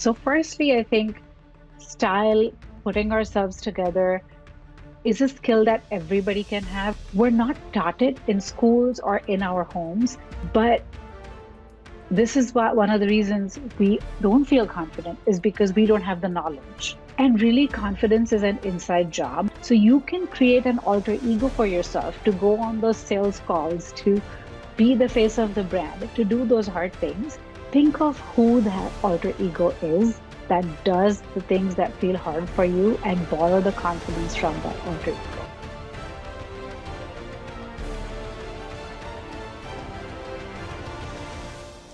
So, firstly, I think style, putting ourselves together, is a skill that everybody can have. We're not taught it in schools or in our homes, but this is why one of the reasons we don't feel confident is because we don't have the knowledge. And really, confidence is an inside job. So you can create an alter ego for yourself to go on those sales calls, to be the face of the brand, to do those hard things. Think of who that alter ego is that does the things that feel hard for you and borrow the confidence from that alter ego.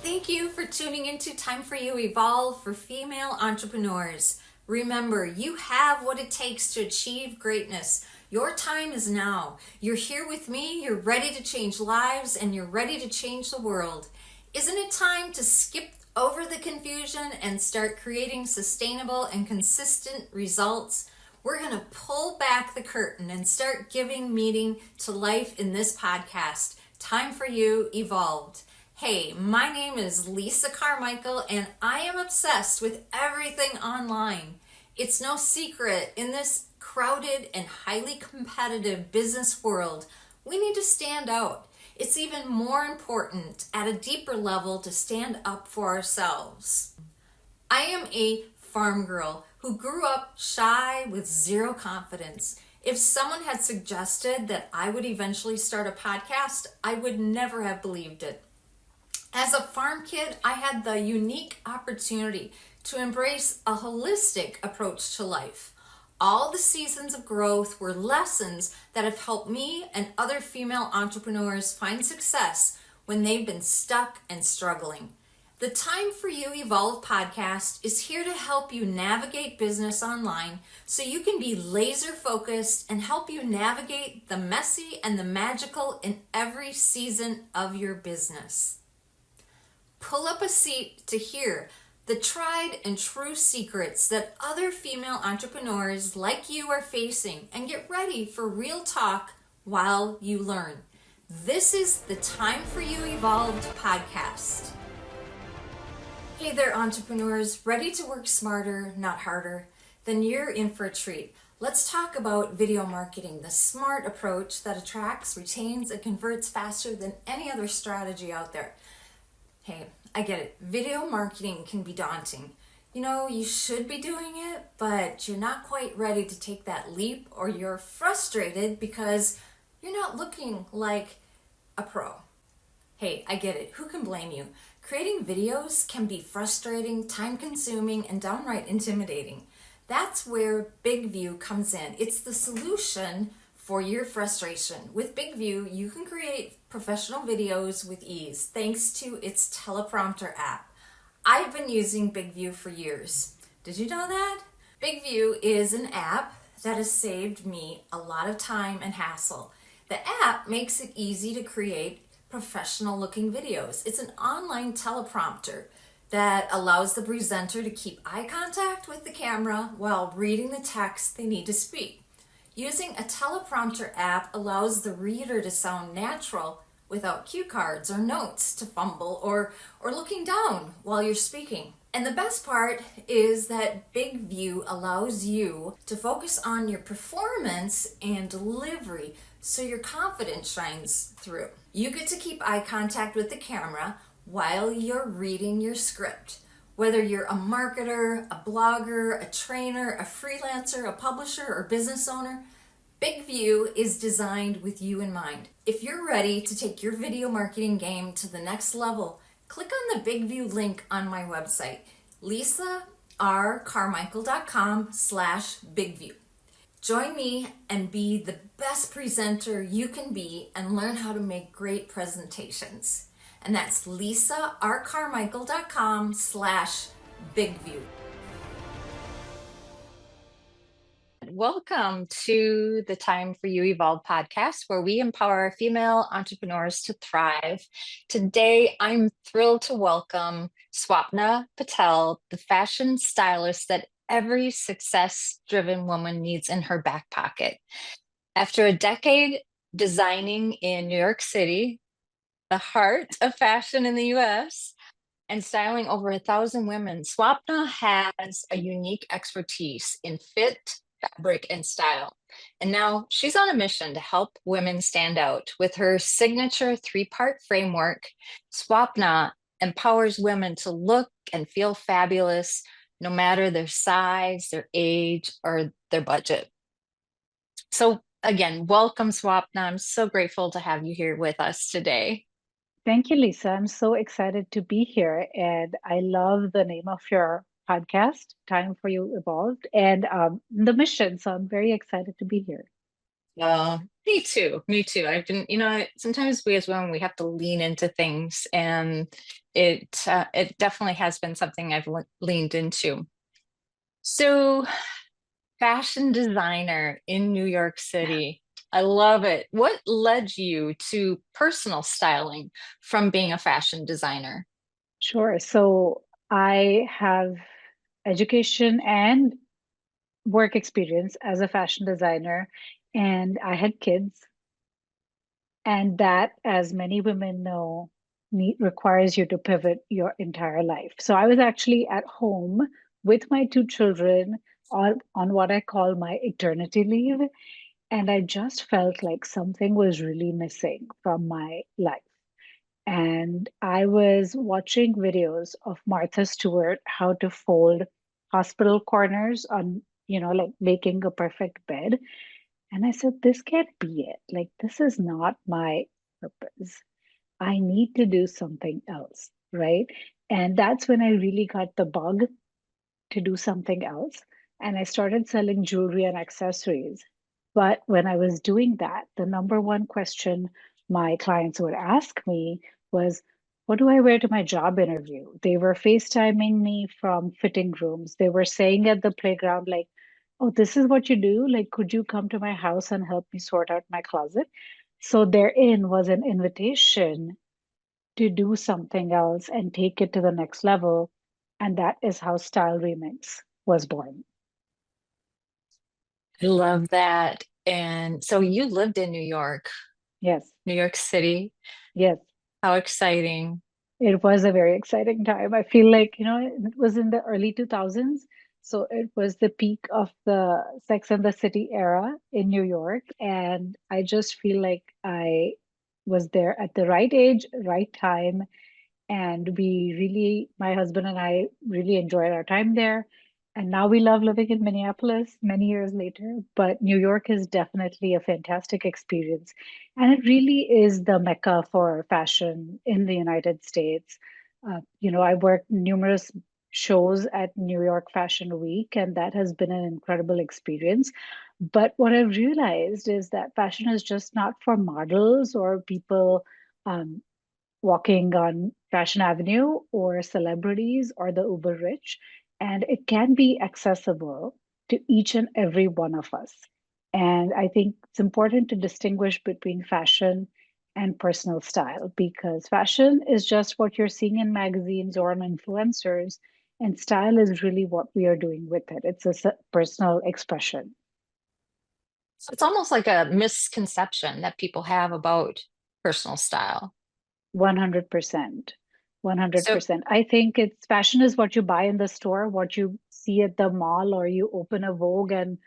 Thank you for tuning into Time for You Evolve for female entrepreneurs. Remember, you have what it takes to achieve greatness. Your time is now. You're here with me, you're ready to change lives, and you're ready to change the world. Isn't it time to skip over the confusion and start creating sustainable and consistent results? We're going to pull back the curtain and start giving meaning to life in this podcast. Time for You Evolved. Hey, my name is Lisa Carmichael, and I am obsessed with everything online. It's no secret in this crowded and highly competitive business world, we need to stand out. It's even more important at a deeper level to stand up for ourselves. I am a farm girl who grew up shy with zero confidence. If someone had suggested that I would eventually start a podcast, I would never have believed it. As a farm kid, I had the unique opportunity to embrace a holistic approach to life. All the seasons of growth were lessons that have helped me and other female entrepreneurs find success when they've been stuck and struggling. The Time for You Evolve podcast is here to help you navigate business online so you can be laser focused and help you navigate the messy and the magical in every season of your business. Pull up a seat to hear the tried and true secrets that other female entrepreneurs like you are facing, and get ready for real talk while you learn. This is the Time for You Evolved podcast. Hey there, entrepreneurs, ready to work smarter, not harder? Then you're in for a treat. Let's talk about video marketing, the smart approach that attracts, retains, and converts faster than any other strategy out there. Hey, I get it. Video marketing can be daunting. You know, you should be doing it, but you're not quite ready to take that leap, or you're frustrated because you're not looking like a pro. Hey, I get it. Who can blame you? Creating videos can be frustrating, time-consuming, and downright intimidating. That's where Big View comes in. It's the solution for your frustration. With Big View, you can create professional videos with ease thanks to its teleprompter app. I've been using Big View for years. Did you know that? Big View is an app that has saved me a lot of time and hassle. The app makes it easy to create professional looking videos. It's an online teleprompter that allows the presenter to keep eye contact with the camera while reading the text they need to speak. Using a teleprompter app allows the reader to sound natural without cue cards or notes to fumble or looking down while you're speaking. And the best part is that Big View allows you to focus on your performance and delivery so your confidence shines through. You get to keep eye contact with the camera while you're reading your script. Whether you're a marketer, a blogger, a trainer, a freelancer, a publisher, or business owner, Big View is designed with you in mind. If you're ready to take your video marketing game to the next level, click on the Big View link on my website, lisarcarmichael.com/bigview. Join me and be the best presenter you can be and learn how to make great presentations. And that's lisarcarmichael.com/bigview. Welcome to the Time for You Evolve podcast, where we empower female entrepreneurs to thrive. Today, I'm thrilled to welcome Swapna Patel, the fashion stylist that every success-driven woman needs in her back pocket. After a decade designing in New York City, the heart of fashion in the US, and styling over 1,000 women, Swapna has a unique expertise in fit, fabric, and style. And now she's on a mission to help women stand out. With her signature three-part framework, Swapna empowers women to look and feel fabulous no matter their size, their age, or their budget. So, again, welcome, Swapna. I'm so grateful to have you here with us today. Thank you, Lisa. I'm so excited to be here. And I love the name of your podcast, Time for You Evolved, and the mission. So I'm very excited to be here. Me too. Me too. I've been, sometimes we as women we have to lean into things, and it definitely has been something I've leaned into. So, fashion designer in New York City. I love it. What led you to personal styling from being a fashion designer? Sure. So I have education and work experience as a fashion designer, and I had kids. And that, as many women know, requires you to pivot your entire life. So I was actually at home with my two children on what I call my eternity leave. And I just felt like something was really missing from my life. And I was watching videos of Martha Stewart, how to fold hospital corners on, like making a perfect bed. And I said, this can't be it. Like, this is not my purpose. I need to do something else, right? And that's when I really got the bug to do something else. And I started selling jewelry and accessories. But when I was doing that, the number one question my clients would ask me was, what do I wear to my job interview? They were FaceTiming me from fitting rooms. They were saying at the playground, like, oh, this is what you do? Like, could you come to my house and help me sort out my closet? So therein was an invitation to do something else and take it to the next level. And that is how Style Remix was born. I love that. And so you lived in Yes, New York City. yes. How exciting. It was a very exciting time. I feel like, it was in the early 2000s. So it was the peak of the Sex and the City era in New York. And I just feel like I was there at the right age, right time, and my husband and I really enjoyed our time there. And now we love living in Minneapolis many years later. But New York is definitely a fantastic experience. And it really is the mecca for fashion in the United States. I worked numerous shows at New York Fashion Week, and that has been an incredible experience. But what I've realized is that fashion is just not for models or people um, walking on Fashion Avenue or celebrities or the uber rich. And it can be accessible to each and every one of us. And I think it's important to distinguish between fashion and personal style because fashion is just what you're seeing in magazines or on influencers, and style is really what we are doing with it. It's a personal expression. So it's almost like a misconception that people have about personal style. 100%. So 100%. I think it's fashion is what you buy in the store, what you see at the mall, or you open a Vogue and,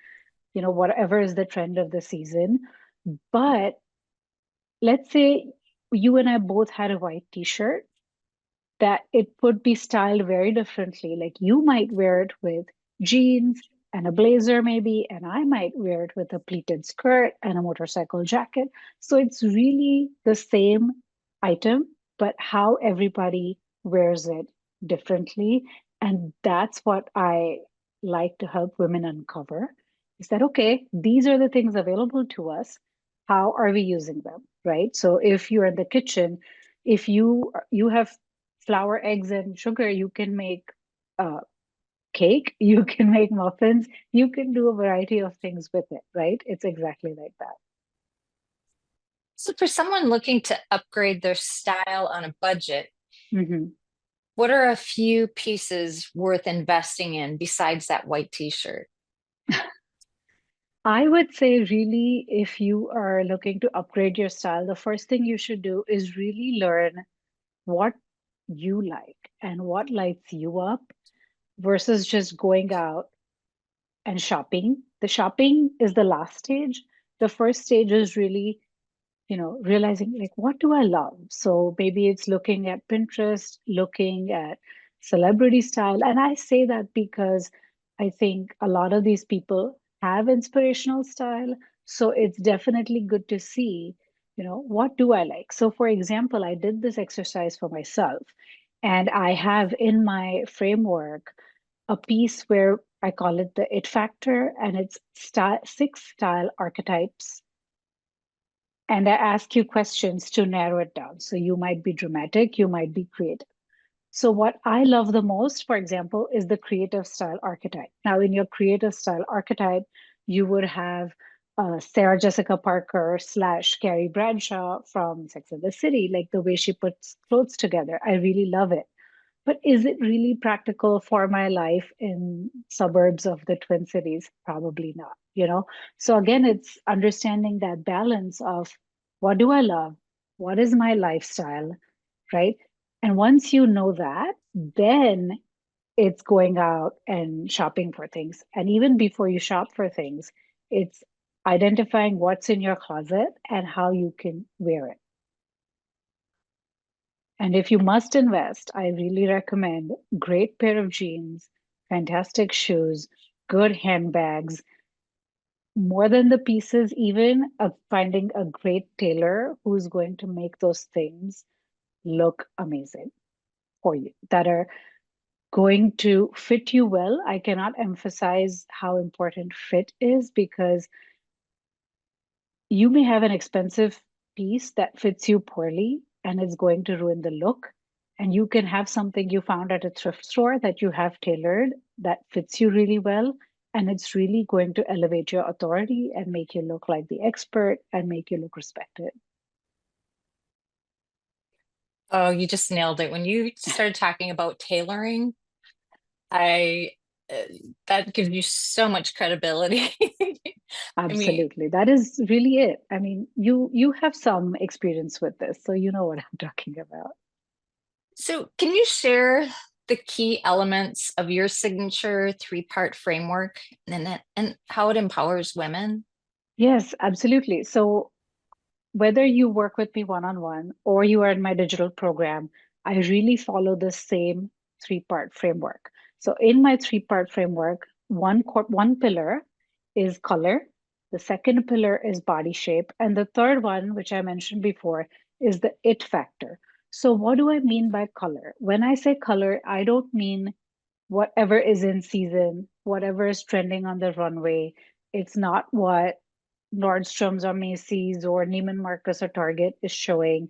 whatever is the trend of the season. But let's say you and I both had a white t-shirt that it would be styled very differently. Like you might wear it with jeans and a blazer, maybe, and I might wear it with a pleated skirt and a motorcycle jacket. So it's really the same item, but how everybody wears it differently. And that's what I like to help women uncover is that, okay, these are the things available to us. How are we using them? Right. So if you're in the kitchen, if you have flour, eggs, and sugar, you can make uh, cake, you can make muffins, you can do a variety of things with it, right? It's exactly like that. So, for someone looking to upgrade their style on a budget, Mhm. what are a few pieces worth investing in besides that white t-shirt? I would say, really, if you are looking to upgrade your style, the first thing you should do is really learn what you like. and what lights you up versus just going out and shopping. The shopping is the last stage. The first stage is really, realizing like, what do I love? So maybe it's looking at Pinterest, looking at celebrity style. And I say that because I think a lot of these people have inspirational style. So it's definitely good to see, what do I like? So for example, I did this exercise for myself, and I have in my framework a piece where I call it the it factor, and it's six style archetypes, and I ask you questions to narrow it down. So you might be dramatic, you might be creative. So what I love the most, for example, is the creative style archetype. Now, in your creative style archetype, you would have Sarah Jessica Parker slash Carrie Bradshaw from Sex and the City, like the way she puts clothes together. I really love it. But is it really practical for my life in suburbs of the Twin Cities? Probably not. So again, it's understanding that balance of what do I love? What is my lifestyle? Right? And once you know that, then it's going out and shopping for things. And even before you shop for things, it's identifying what's in your closet and how you can wear it. And if you must invest, I really recommend great pair of jeans, fantastic shoes, good handbags, more than the pieces, even finding a great tailor who's going to make those things look amazing for you, that are going to fit you well. I cannot emphasize how important fit is, because you may have an expensive piece that fits you poorly and it's going to ruin the look. And you can have something you found at a thrift store that you have tailored that fits you really well. And it's really going to elevate your authority and make you look like the expert and make you look respected. Oh, you just nailed it. When you started talking about tailoring, I uh, that gives you so much credibility. I mean, Absolutely. That is really it. I mean, you have some experience with this, so you know what I'm talking about. so can you share the key elements of your signature three-part framework and how it empowers women? Yes, absolutely. So whether you work with me one on one or you are in my digital program, I really follow the same three-part framework. So in my three-part framework, one pillar is color, the second pillar is body shape, and the third one, which I mentioned before, is the it factor. So what do I mean by color? When I say color, I don't mean whatever is in season, whatever is trending on the runway. It's not what Nordstrom's or Macy's or Neiman Marcus or Target is showing.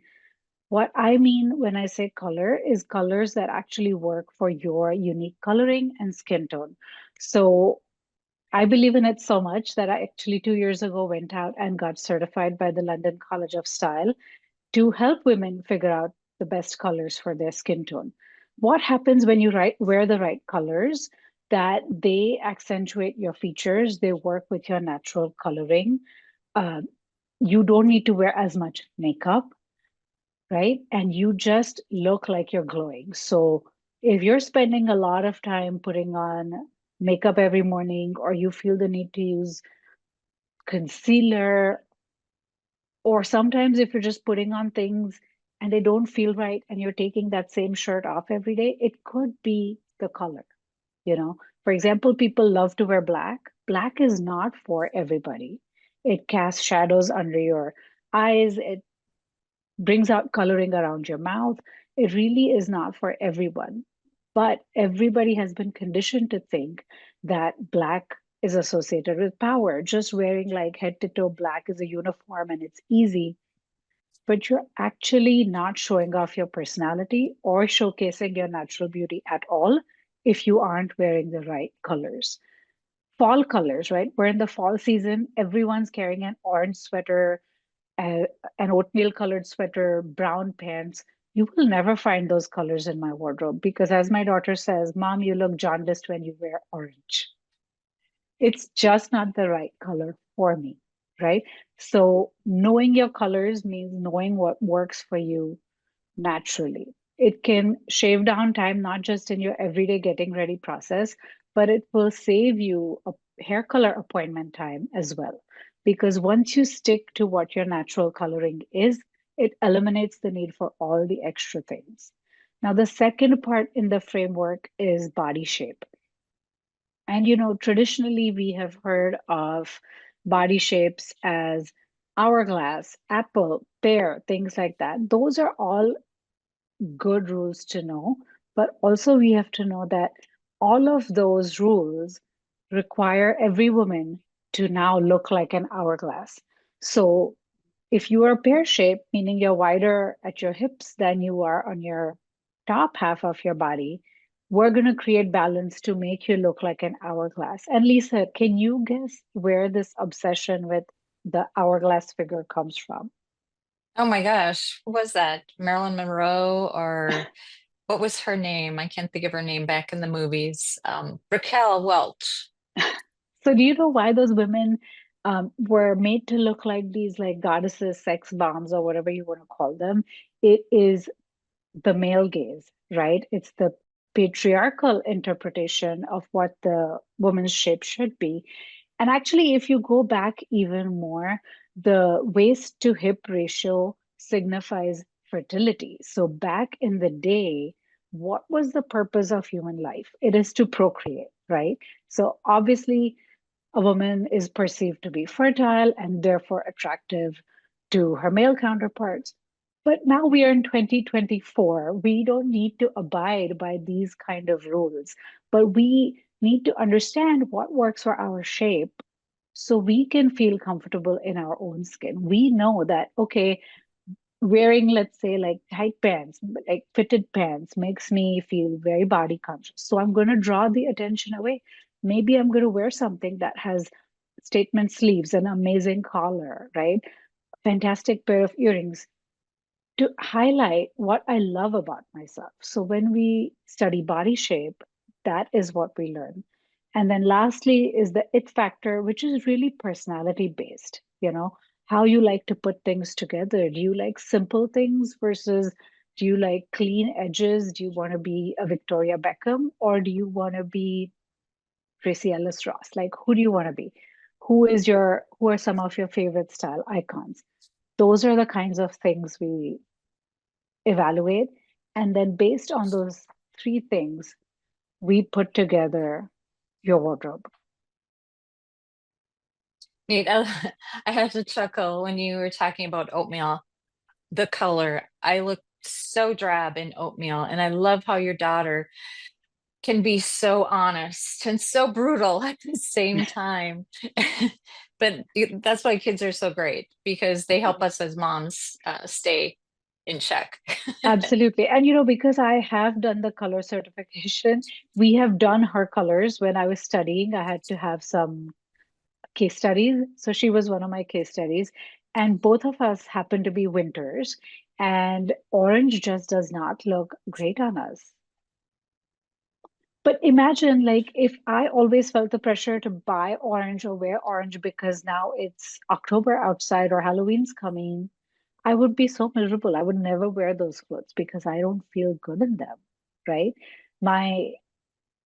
What I mean when I say color is colors that actually work for your unique coloring and skin tone. So I believe in it so much that I actually 2 years ago went out and got certified by the London College of Style to help women figure out the best colors for their skin tone. What happens when you wear the right colors? That they accentuate your features, they work with your natural coloring. Uh, you don't need to wear as much makeup, right? And you just look like you're glowing. So if you're spending a lot of time putting on makeup every morning, or you feel the need to use concealer, or sometimes if you're just putting on things and they don't feel right and you're taking that same shirt off every day, it could be the color. For example, people love to wear black. Black is not for everybody. It casts shadows under your eyes. It brings out coloring around your mouth. It really is not for everyone. But everybody has been conditioned to think that black is associated with power. Just wearing like head to toe black is a uniform and it's easy, but you're actually not showing off your personality or showcasing your natural beauty at all if you aren't wearing the right colors. Fall colors, right? We're in the fall season. Everyone's carrying an orange sweater, uh, an oatmeal colored sweater, brown pants. You will never find those colors in my wardrobe because, as my daughter says, Mom, you look jaundiced when you wear orange. It's just not the right color for me, right? So, knowing your colors means knowing what works for you naturally. It can shave down time, not just in your everyday getting ready process, but it will save you a hair color appointment time as well. Because once you stick to what your natural coloring is, it eliminates the need for all the extra things. Now, the second part in the framework is body shape. And traditionally we have heard of body shapes as hourglass, apple, pear, things like that. Those are all good rules to know, but also we have to know that all of those rules require every woman to now look like an hourglass. So if you are pear shaped, meaning you're wider at your hips than you are on your top half of your body, we're going to create balance to make you look like an hourglass. And Lisa, can you guess where this obsession with the hourglass figure comes from? Oh my gosh, who was that? Marilyn Monroe, or what was her name? I can't think of her name back in the movies. Raquel Welch. So do you know why those women were made to look like these like goddesses, sex bombs, or whatever you want to call them? It is the male gaze, right? It's the patriarchal interpretation of what the woman's shape should be. And actually, if you go back even more, the waist to hip ratio signifies fertility. So back in the day, what was the purpose of human life? It is to procreate, right? So obviously, a woman is perceived to be fertile and therefore attractive to her male counterparts. But now we are in 2024. We don't need to abide by these kind of rules, but we need to understand what works for our shape so we can feel comfortable in our own skin. We know that, okay, wearing, let's say, like tight pants, like fitted pants, makes me feel very body conscious. So I'm going to draw the attention away. Maybe I'm going to wear something that has statement sleeves, an amazing collar, right? Fantastic pair of earrings to highlight what I love about myself. So when we study body shape, that is what we learn. And then lastly is the it factor, which is really personality based, how you like to put things together. Do you like simple things versus do you like clean edges? Do you want to be a Victoria Beckham or do you want to be Tracy Ellis Ross? Like who do you want to be? Who are some of your favorite style icons? Those are the kinds of things we evaluate. And then based on those three things, we put together your wardrobe. Nate, I had to chuckle when you were talking about oatmeal, the color. I look so drab in oatmeal, and I love how your daughter can be so honest and so brutal at the same time. But that's why kids are so great because they help us as moms stay in check. Absolutely. And because I have done the color certification, we have done her colors when I was studying. I had to have some case studies. So she was one of my case studies. And both of us happen to be winters. And orange just does not look great on us. But imagine, like, if I always felt the pressure to buy orange or wear orange because now it's October outside or Halloween's coming, I would be so miserable. I would never wear those clothes because I don't feel good in them, right? My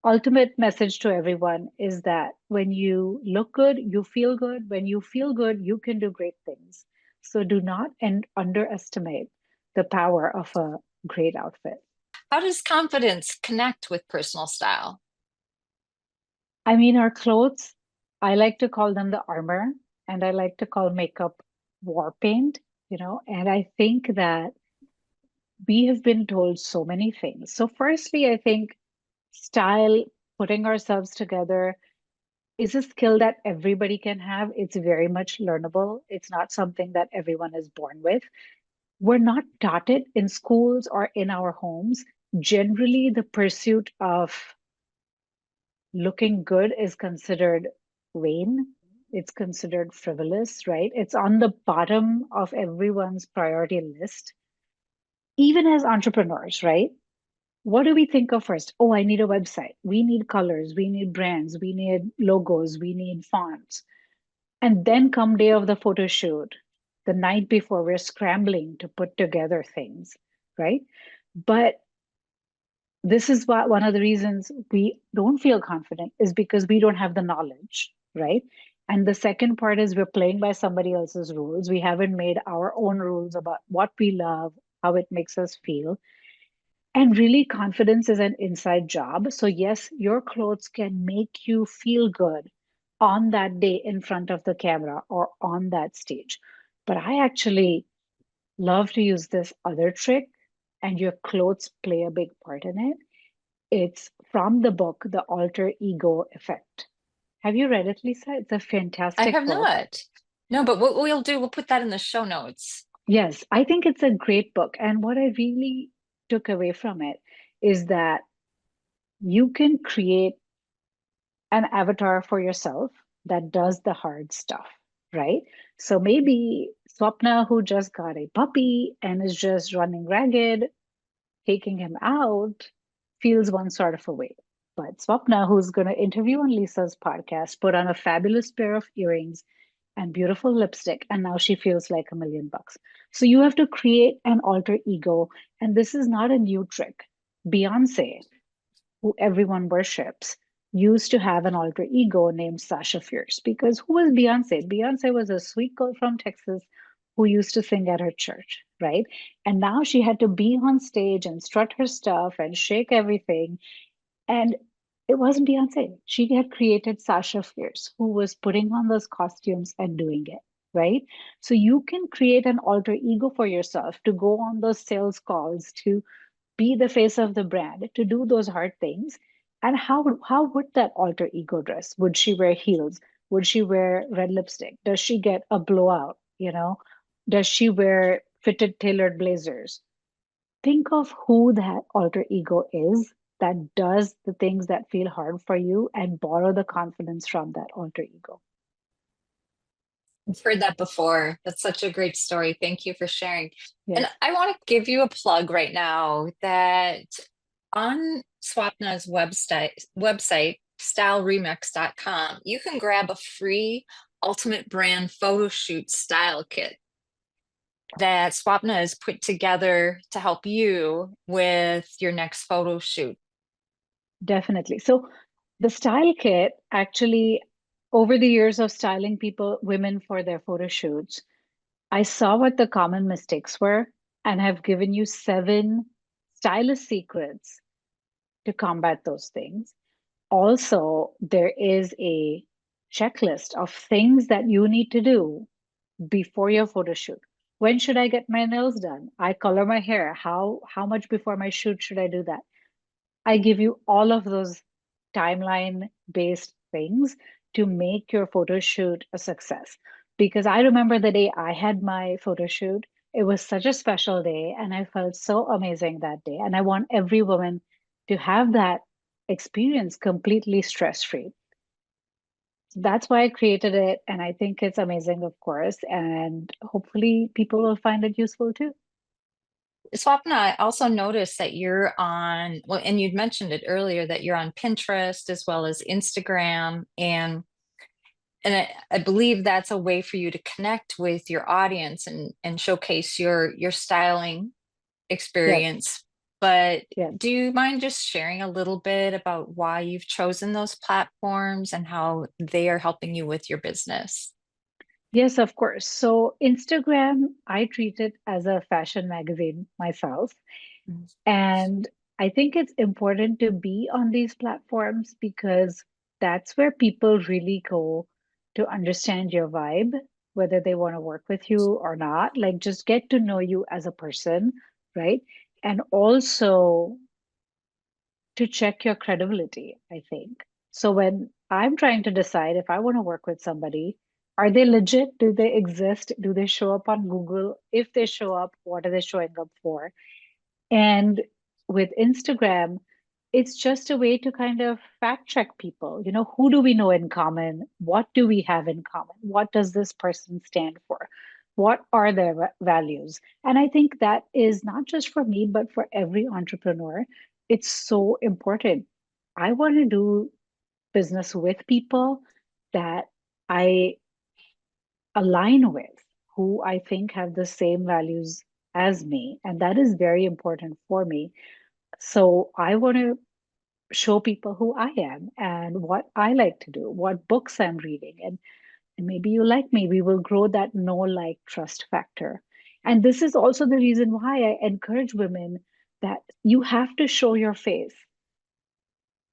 ultimate message to everyone is that when you look good, you feel good. When you feel good, you can do great things. So do not underestimate the power of a great outfit. How does confidence connect with personal style? I mean, our clothes, I like to call them the armor, and I like to call makeup war paint, and I think that we have been told so many things. So, firstly, I think style, putting ourselves together, is a skill that everybody can have. It's very much learnable. It's not something that everyone is born with. We're not taught it in schools or in our homes. Generally, the pursuit of looking good is considered vain. It's considered frivolous, right? It's on the bottom of everyone's priority list, even as entrepreneurs, right? What do we think of first? Oh, I need a website. We need colors. We need brands. We need logos. We need fonts. And then come day of the photo shoot, the night before, we're scrambling to put together things, right? But this is why one of the reasons we don't feel confident is because we don't have the knowledge, right? And the second part is we're playing by somebody else's rules. We haven't made our own rules about what we love, how it makes us feel. And really, confidence is an inside job. So, yes, your clothes can make you feel good on that day in front of the camera or on that stage. But I actually love to use this other trick, and your clothes play a big part in it. It's from the book, The Alter Ego Effect. Have you read it, Lisa? It's a I fantastic have book. not. No, but what we'll do, we'll put that in the show notes. Yes, I think it's a great book. And what I really took away from it is that you can create an avatar for yourself that does the hard stuff, right? So maybe Swapna, who just got a puppy and is just running ragged, taking him out, feels one sort of a way. But Swapna, who's going to interview on Lisa's podcast, put on a fabulous pair of earrings and beautiful lipstick, and now she feels like $1 million. So you have to create an alter ego, and this is not a new trick. Beyonce, who everyone worships, used to have an alter ego named Sasha Fierce. Because who was Beyonce? Beyonce was a sweet girl from Texas who used to sing at her church, right? And now she had to be on stage and strut her stuff and shake everything. And it wasn't Beyonce. She had created Sasha Fierce, who was putting on those costumes and doing it, right? So you can create an alter ego for yourself to go on those sales calls, to be the face of the brand, to do those hard things. And how would that alter ego dress? Would she wear heels? Would she wear red lipstick? Does she get a blowout? Does she wear fitted tailored blazers? Think of who that alter ego is that does the things that feel hard for you and borrow the confidence from that alter ego. I've heard that before. That's such a great story. Thank you for sharing. And Yes, I want to give you a plug right now that on Swapna's website, styleremix.com, you can grab a free ultimate brand photo shoot style kit that Swapna has put together to help you with your next photo shoot. definitely. So the style kit actually, over the years of styling women for their photo shoots, I saw what the common mistakes were and have given you 7 stylist secrets to combat those things. Also, there is a checklist of things that you need to do before your photo shoot. When should I get my nails done? I color my hair. How much before my shoot should I do that? I give you all of those timeline based things to make your photo shoot a success. Because I remember the day I had my photo shoot, it was such a special day and I felt so amazing that day. And I want every woman to have that experience completely stress free. That's why I created it. And I think it's amazing, of course. And hopefully people will find it useful too. Swapna, I also noticed that you're on, well, and you'd mentioned it earlier that you're on Pinterest as well as Instagram, and I believe that's a way for you to connect with your audience and showcase your styling Yes, experience. But yes. do you mind just sharing a little bit about why you've chosen those platforms and how they are helping you with your business? Yes, of course. So Instagram, I treat it as a fashion magazine myself. Mm. And I think it's important to be on these platforms because that's where people really go to understand your vibe, whether they want to work with you or not. Like, just get to know you as a person, right? And also to check your credibility, I think. So when I'm trying to decide if I want to work with somebody, are they legit? Do they exist? Do they show up on Google? If they show up, what are they showing up for? And with Instagram, it's just a way to kind of fact check people. Who do we know in common? What do we have in common? What does this person stand for? What are their values? And I think that is not just for me, but for every entrepreneur. It's so important. I want to do business with people that I align with, who I think have the same values as me. And that is very important for me. So I want to show people who I am and what I like to do, what books I'm reading. And maybe you like me. We will grow that know, like, trust factor. And this is also the reason why I encourage women that you have to show your face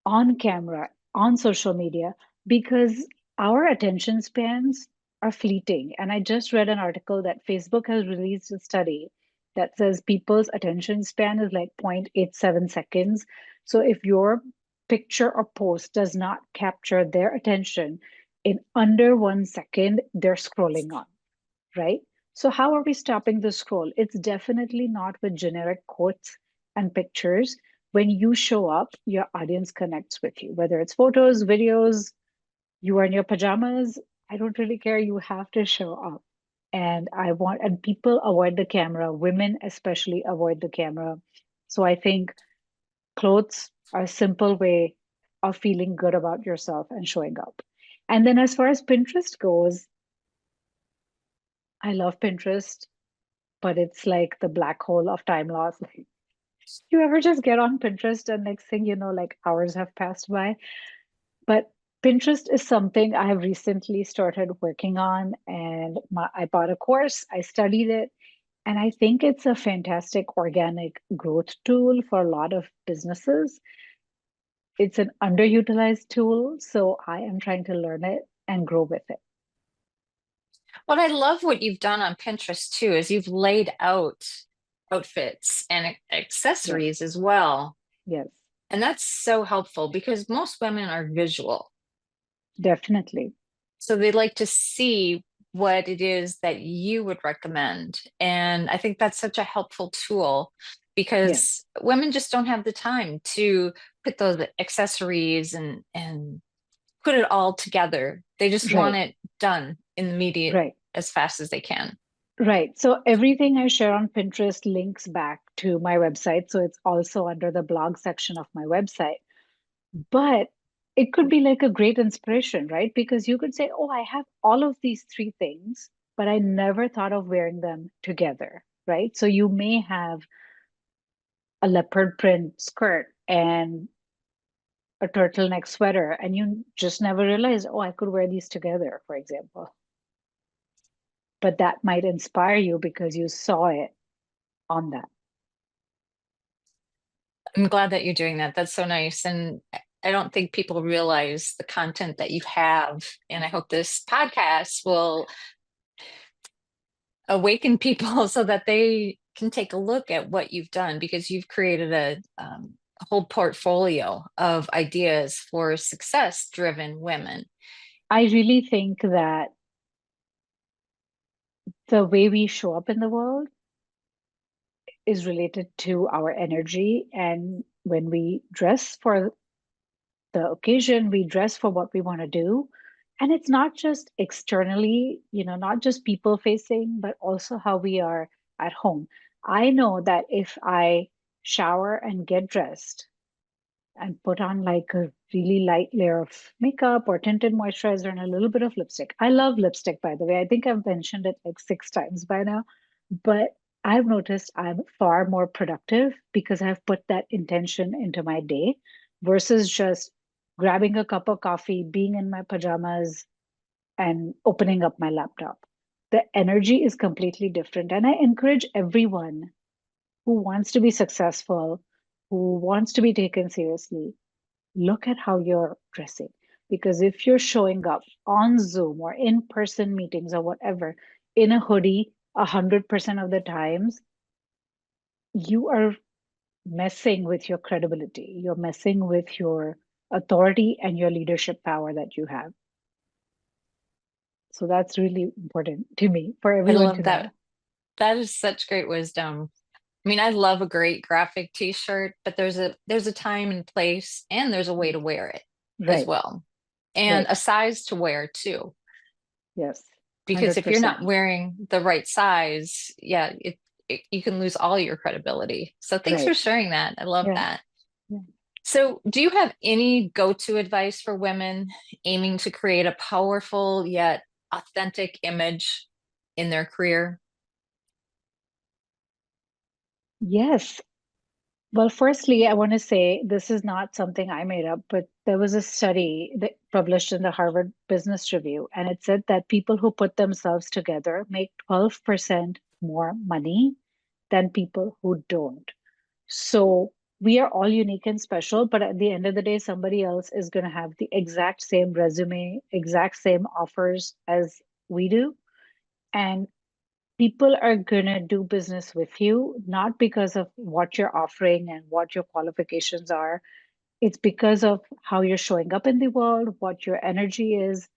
on camera, on social media, because our attention spans are fleeting. And I just read an article that Facebook has released a study that says people's attention span is like 0.87 seconds. So if your picture or post does not capture their attention in under 1 second, they're scrolling on, right? So, how are we stopping the scroll? It's definitely not with generic quotes and pictures. When you show up, your audience connects with you, whether it's photos, videos, you are in your pajamas. I don't really care. You have to show up. And people avoid the camera, women especially avoid the camera. So, I think clothes are a simple way of feeling good about yourself and showing up. And then, as far as Pinterest goes, I love Pinterest, but it's like the black hole of time loss. Like, you ever just get on Pinterest and next thing you know, like hours have passed by? But Pinterest is something I have recently started working on, and I bought a course, I studied it, and I think it's a fantastic organic growth tool for a lot of businesses. It's an underutilized tool, so I am trying to learn it and grow with it. What I love what you've done on Pinterest too is you've laid out outfits and Yes, accessories as well. yes, And that's so helpful because most women are visual. definitely. So they like to see what it is that you would recommend. And I think that's such a helpful tool Yes, because women just don't have the time to put those accessories and put it all together. They just want right, it done in the immediate right. as fast as they can. Right. So everything I share on Pinterest links back to my website. So it's also under the blog section of my website. But it could be like a great inspiration, right? Because you could say, oh, I have all of these three things, but I never thought of wearing them together, right? So you may have a leopard print skirt and a turtleneck sweater, and you just never realized, oh, I could wear these together, for example. But that might inspire you because you saw it on that. I'm glad that you're doing that. That's so nice. And I don't think people realize the content that you have. And I hope this podcast will awaken people so that they can take a look at what you've done because you've created a whole portfolio of ideas for success-driven women. I really think that the way we show up in the world is related to our energy. And when we dress for the occasion, we dress for what we want to do. And it's not just externally, not just people facing, but also how we are at home. I know that if I shower and get dressed and put on like a really light layer of makeup or tinted moisturizer and a little bit of lipstick. I love lipstick, by the way. I think I've mentioned it like 6 times by now, but I've noticed I'm far more productive because I've put that intention into my day versus just grabbing a cup of coffee, being in my pajamas, and opening up my laptop. The energy is completely different. And I encourage everyone who wants to be successful, who wants to be taken seriously, look at how you're dressing. Because if you're showing up on Zoom or in person meetings or whatever in a hoodie 100% of the times, you are messing with your credibility. You're messing with your authority and your leadership power that you have. So that's really important to me for I everyone love to know. that. That is such great wisdom. I mean, I love a great graphic t-shirt, but there's a time and place and there's a way to wear it as Right, well. And right. a size to wear too. Yes, Because if you're 100%. not wearing the right size, yeah, you can lose all your credibility. So thanks Right. for sharing that. I love Yeah. that. Yeah. So, do you have any go-to advice for women aiming to create a powerful yet authentic image in their career? Yes. Well, firstly, I want to say this is not something I made up, but there was a study that published in the Harvard Business Review, and it said that people who put themselves together make 12% more money than people who don't. So we are all unique and special, but at the end of the day, somebody else is going to have the exact same resume, exact same offers as we do. And people are going to do business with you, not because of what you're offering and what your qualifications are. It's because of how you're showing up in the world, what your energy is.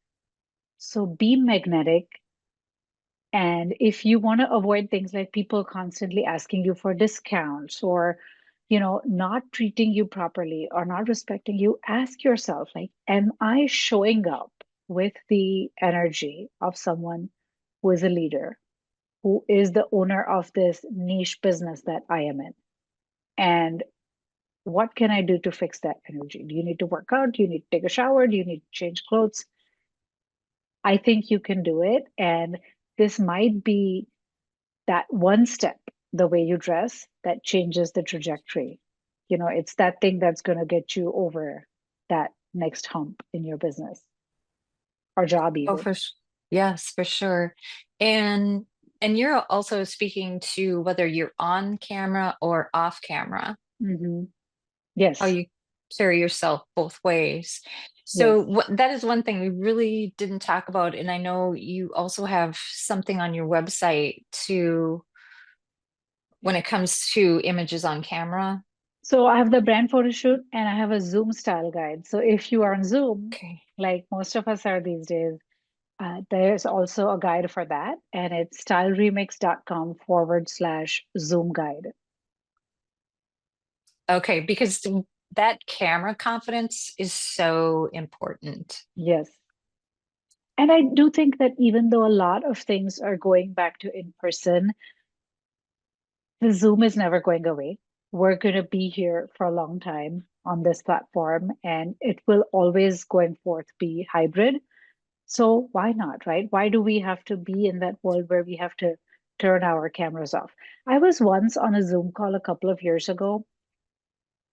So be magnetic. And if you want to avoid things like people constantly asking you for discounts or, not treating you properly or not respecting you, ask yourself, like, am I showing up with the energy of someone who is a leader, who is the owner of this niche business that I am in? And what can I do to fix that energy? Do you need to work out? Do you need to take a shower? Do you need to change clothes? I think you can do it. And this might be that one step, the way you dress, that changes the trajectory. It's that thing that's going to get you over that next hump in your business or job, Oh, even. yes, for sure. And and you're also speaking to whether you're on camera or off camera, Hmm. how Yes, you carry yourself both ways. So yes. that is one thing we really didn't talk about. And I know you also have something on your website to when it comes to images on camera. So I have the brand photo shoot and I have a Zoom style guide. So if you are on Zoom, Okay. like most of us are these days, there's also a guide for that. And it's styleremix.com/Zoom guide. Okay, because that camera confidence is so important. Yes. And I do think that even though a lot of things are going back to in person, the Zoom is never going away. We're going to be here for a long time on this platform, and it will always going forth be hybrid. So why not, right? Why do we have to be in that world where we have to turn our cameras off? I was once on a Zoom call a couple of years ago,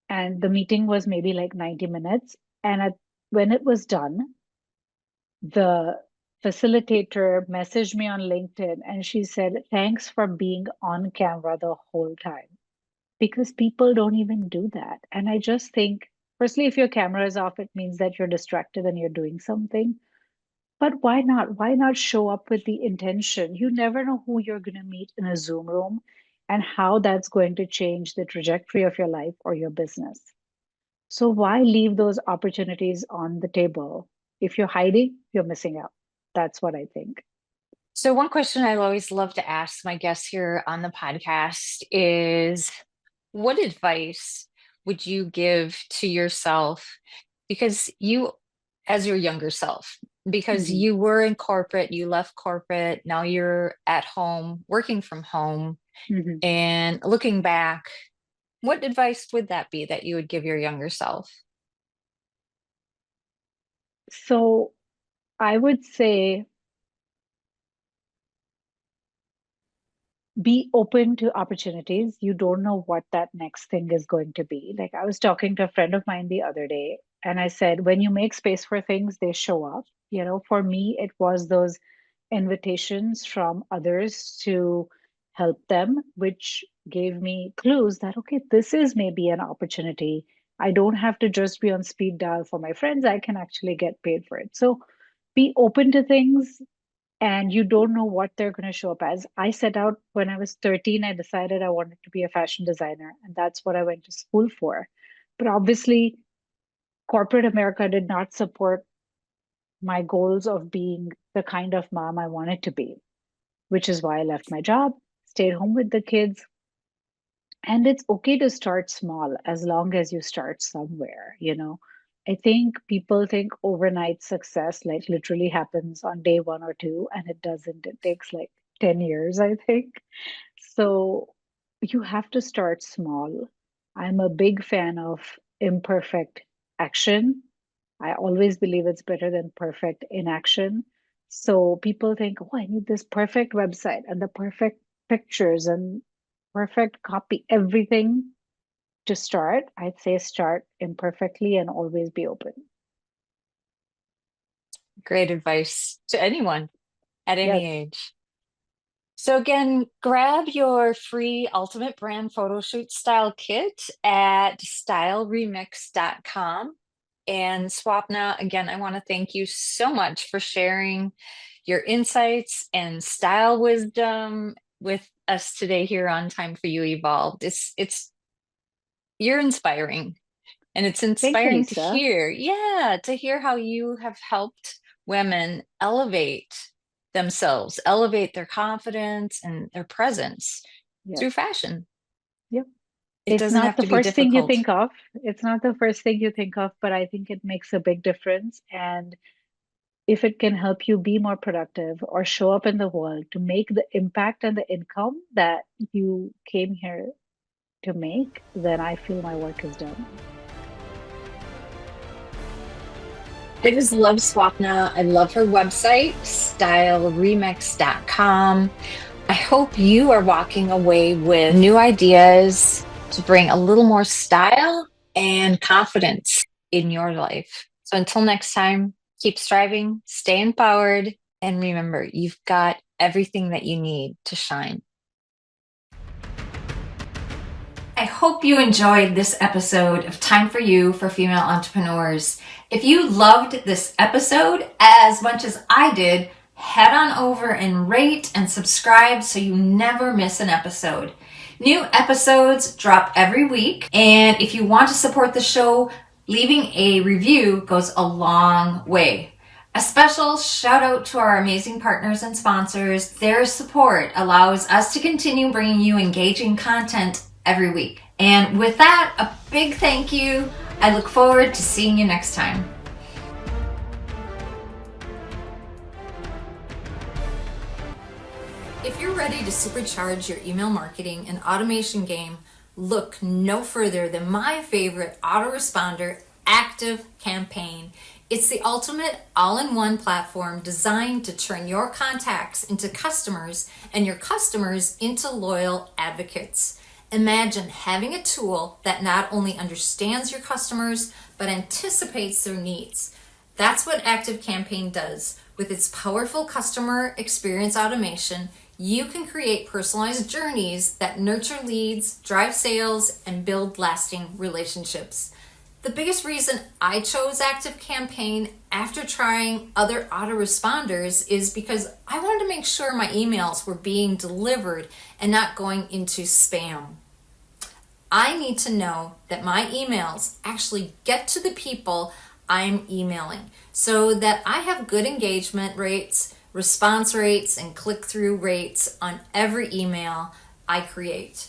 and the meeting was maybe like 90 minutes. And when it was done, the facilitator messaged me on LinkedIn and she said, "Thanks for being on camera the whole time." Because people don't even do that. And I just think, firstly, if your camera is off, it means that you're distracted and you're doing something. But why not? Why not show up with the intention? You never know who you're going to meet in a Zoom room and how that's going to change the trajectory of your life or your business. So why leave those opportunities on the table? If you're hiding, you're missing out. That's what I think. So, one question I always love to ask my guests here on the podcast is what advice would you give to yourself? Because you, as your younger self, because Mhm. you were in corporate, you left corporate, now you're at home, working from home, Mhm. and looking back, what advice would that be that you would give your younger self? So I would say be open to opportunities. You don't know what that next thing is going to be. Like I was talking to a friend of mine the other day, and I said, when you make space for things, they show up. For me, it was those invitations from others to help them, which gave me clues that, okay, this is maybe an opportunity. I don't have to just be on speed dial for my friends. I can actually get paid for it. So be open to things, and you don't know what they're going to show up as. I set out when I was 13, I decided I wanted to be a fashion designer, and that's what I went to school for. But obviously, corporate America did not support my goals of being the kind of mom I wanted to be, which is why I left my job, stayed home with the kids. And it's okay to start small as long as you start somewhere. I think people think overnight success like literally happens on day one or two, and it doesn't. It takes like 10 years, I think. So you have to start small. I'm a big fan of imperfect action. I always believe it's better than perfect inaction. So people think, oh, I need this perfect website and the perfect pictures and perfect copy, everything. to start, I'd say start imperfectly and always be open. Great advice to anyone at any Yes, age. So again, grab your free ultimate brand photo shoot style kit at styleremix.com. And Swapna, again, I want to thank you so much for sharing your insights and style wisdom with us today here on Time for You Evolved. It's you're inspiring, and it's thank you, inspiring to Lisa. hear, yeah, to hear how you have helped women elevate themselves, elevate their confidence and their presence Yep, through fashion. yep. It It's doesn't not have the to be first thing you difficult. think of. It's not the first thing you think of, but I think it makes a big difference. And if it can help you be more productive or show up in the world to make the impact and the income that you came here to make, then I feel my work is done. I just love Swapna. I love her website, styleremix.com. I hope you are walking away with new ideas to bring a little more style and confidence in your life. So until next time, keep striving, stay empowered, and remember, you've got everything that you need to shine. I hope you enjoyed this episode of Time for You for Female Entrepreneurs. If you loved this episode as much as I did, head on over and rate and subscribe so you never miss an episode. New episodes drop every week, and if you want to support the show, leaving a review goes a long way. A special shout out to our amazing partners and sponsors. Their support allows us to continue bringing you engaging content every week. And with that, a big thank you. I look forward to seeing you next time. If you're ready to supercharge your email marketing and automation game, look no further than my favorite autoresponder, Active Campaign. It's the ultimate all-in-one platform designed to turn your contacts into customers and your customers into loyal advocates. Imagine having a tool that not only understands your customers, but anticipates their needs. That's what Active Campaign does. With its powerful customer experience automation, you can create personalized journeys that nurture leads, drive sales, and build lasting relationships. The biggest reason I chose Active Campaign after trying other autoresponders is because I wanted to make sure my emails were being delivered and not going into spam. I need to know that my emails actually get to the people I'm emailing so that I have good engagement rates, response rates, and click-through rates on every email I create.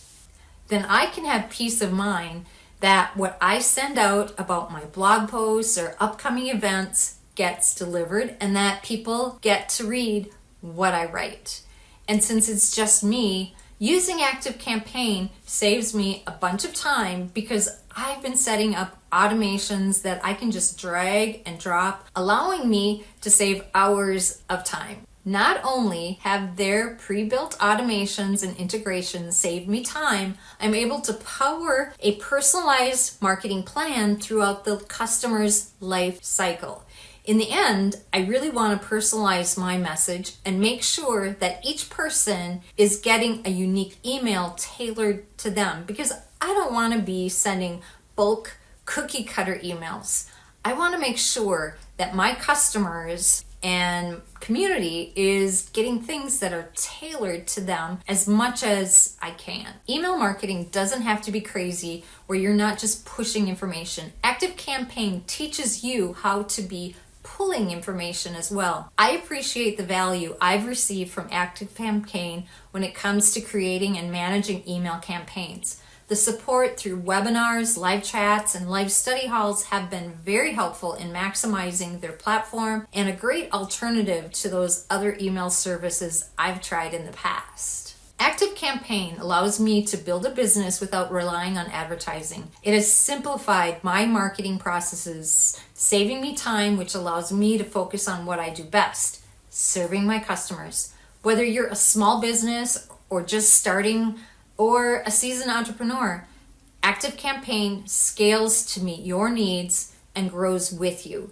Then I can have peace of mind that what I send out about my blog posts or upcoming events gets delivered and that people get to read what I write. And since it's just me, using Active Campaign saves me a bunch of time because I've been setting up automations that I can just drag and drop, allowing me to save hours of time. Not only have their pre-built automations and integrations saved me time, I'm able to power a personalized marketing plan throughout the customer's life cycle. In the end, I really want to personalize my message and make sure that each person is getting a unique email tailored to them because I don't want to be sending bulk cookie cutter emails. I want to make sure that my customers and community is getting things that are tailored to them as much as I can. Email marketing doesn't have to be crazy where you're not just pushing information. Active Campaign teaches you how to be pulling information as well. I appreciate the value I've received from Active Campaign when it comes to creating and managing email campaigns. The support through webinars, live chats, and live study halls have been very helpful in maximizing their platform and a great alternative to those other email services I've tried in the past. Active Campaign allows me to build a business without relying on advertising. It has simplified my marketing processes, saving me time, which allows me to focus on what I do best, serving my customers. Whether you're a small business or just starting or a seasoned entrepreneur, Active Campaign scales to meet your needs and grows with you.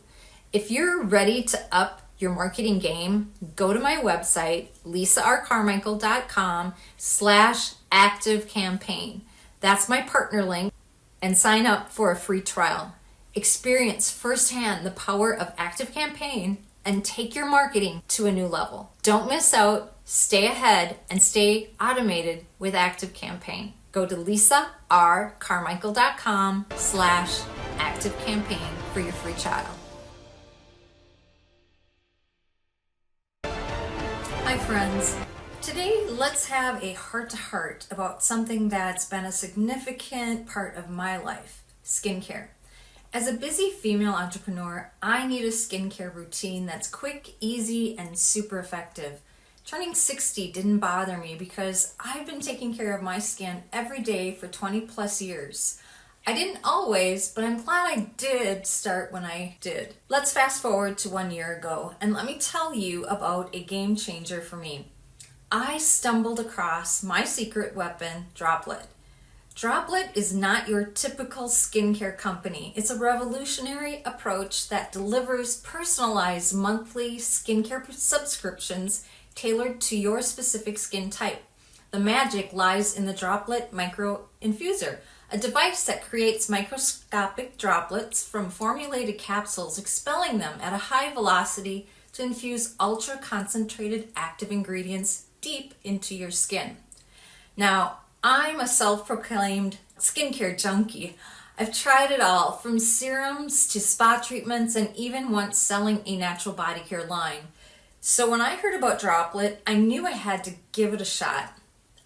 If you're ready to up your marketing game, go to my website, lisarcarmichael.com/activecampaign. That's my partner link, and sign up for a free trial. Experience firsthand the power of Active Campaign and take your marketing to a new level. Don't miss out, stay ahead, and stay automated with Active Campaign. Go to lisarcarmichael.com/activecampaign for your free trial. Hi friends. Today let's have a heart-to-heart about something that's been a significant part of my life, skincare. As a busy female entrepreneur, I need a skincare routine that's quick, easy, and super effective. Turning 60 didn't bother me because I've been taking care of my skin every day for 20 plus years. I didn't always, but I'm glad I did start when I did. Let's fast forward to 1 year ago, and let me tell you about a game changer for me. I stumbled across my secret weapon, Droplet. Droplet is not your typical skincare company. It's a revolutionary approach that delivers personalized monthly skincare subscriptions tailored to your specific skin type. The magic lies in the Droplet Micro Infuser, a device that creates microscopic droplets from formulated capsules, expelling them at a high velocity to infuse ultra-concentrated active ingredients deep into your skin. Now, I'm a self-proclaimed skincare junkie. I've tried it all, from serums to spa treatments, and even once selling a natural body care line. So when I heard about Droplet, I knew I had to give it a shot.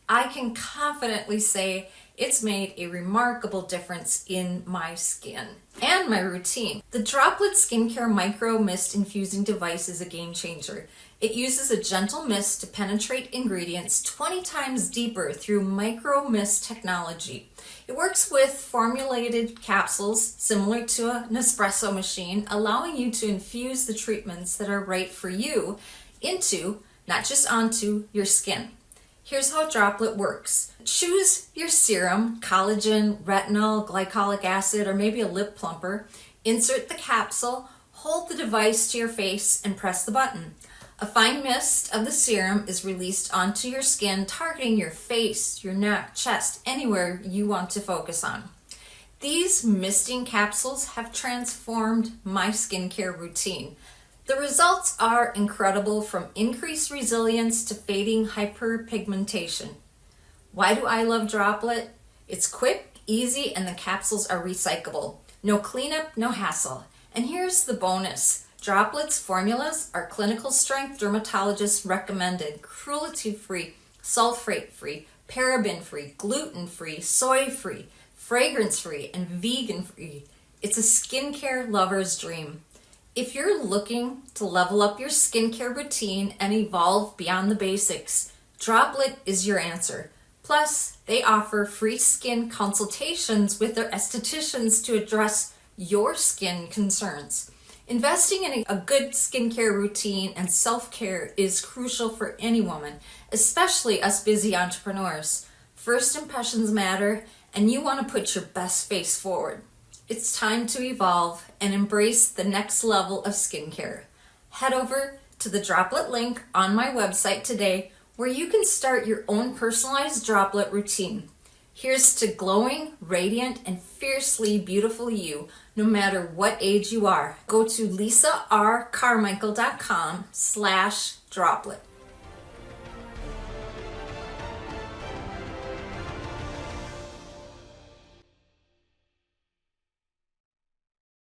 I can confidently say it's made a remarkable difference in my skin and my routine. The Droplet Skincare Micro Mist Infusing Device is a game changer. It uses a gentle mist to penetrate ingredients 20 times deeper through micro mist technology. It works with formulated capsules similar to an espresso machine, allowing you to infuse the treatments that are right for you into, not just onto, your skin. Here's how Droplet works. Choose your serum, collagen, retinol, glycolic acid, or maybe a lip plumper. Insert the capsule, hold the device to your face, and press the button. A fine mist of the serum is released onto your skin, targeting your face, your neck, chest, anywhere you want to focus on. These misting capsules have transformed my skincare routine. The results are incredible, from increased resilience to fading hyperpigmentation. Why do I love Droplet? It's quick, easy, and the capsules are recyclable. No cleanup, no hassle. And here's the bonus. Droplet's formulas are clinical strength, dermatologist recommended, cruelty-free, sulfate-free, paraben-free, gluten-free, soy-free, fragrance-free, and vegan-free. It's a skincare lover's dream. If you're looking to level up your skincare routine and evolve beyond the basics, Droplet is your answer. Plus, they offer free skin consultations with their estheticians to address your skin concerns. Investing in a good skincare routine and self-care is crucial for any woman, especially us busy entrepreneurs. First impressions matter, and you want to put your best face forward. It's time to evolve and embrace the next level of skincare. Head over to the Droplet link on my website today, where you can start your own personalized Droplet routine. Here's to glowing, radiant, and fiercely beautiful you, no matter what age you are. Go to lisarcarmichael.com/droplet.